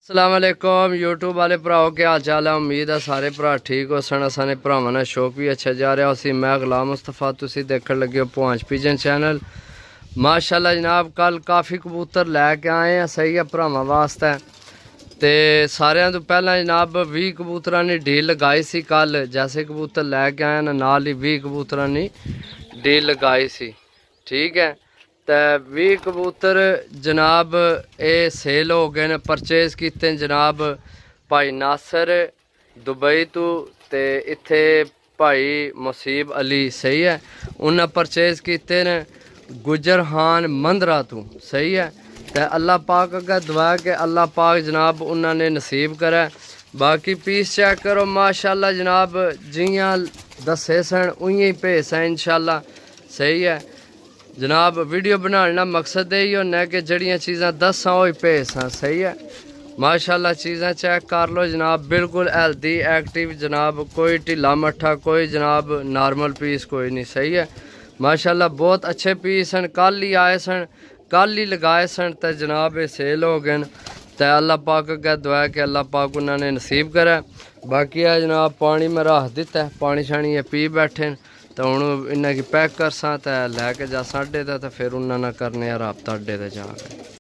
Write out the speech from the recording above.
अस्सलाम वालेकुम यूट्यूब वाले भराओ क्या हाल चाल है। उम्मीद है सारे भरा ठीक हो सन। असाने भरावां दा शौक भी अच्छा जा रहा उसी। मैं गुलाम मुस्तफा, तुसी देखण लगे हो पहुंच पिजन चैनल। माशाल्लाह जनाब कल काफ़ी कबूतर लैके आए हैं, सही है भरावां वास्ते। तो सारिਆਂ तो पहला जनाब 20 कबूतरां दी डील लगाई सी कल। जैसे कबूतर लैके आए ना नाल ही 20 कबूतरां दी डील लगाई सी, ठीक है। तो 20 कबूतर जनाब ये सेल हो गए ने, परचेज किते जनाब भाई नासर दुबई तो ते इत्थे भाई मुसीब अली, सही है। उन्हें परचेज किते ने गुजर खान मंदरा तो, सही है। तो अल्लाह पाक अगर दुआ के अल्लाह पाक जनाब उन्होंने नसीब करे। बाकी पीस चेक करो माशाल्लाह जनाब, जियां दसे सन उइयां ही भेस है इंशाल्लाह, सही है जनाब। वीडियो बनाने का मकसद यही होना है कि जड़ियाँ चीज़ां दसा वो भेस हाँ, सही है। माशाल्लाह चीज़ां चेक कर लो जनाब, बिल्कुल हेल्दी एक्टिव जनाब, कोई ढिला मट्ठा कोई जनाब नॉर्मल पीस कोई नहीं, सही है। माशाल्लाह बहुत अच्छे पीस हैं, कल ही आए सन कल ही लगाए सन तो जनाब ये सेल हो गए। तो अल्लाह पाक अगे दुआ कि अल्लाह पाक उन्होंने नसीब करे। बाकी है जनाब पानी में रख दिता है, पानी शानी ये पी बैठे तो हूँ इन्हें पैक करसा तो लैके जा अड्डे ते फिर उन्होंने करने रबता अड्डे ते जाके।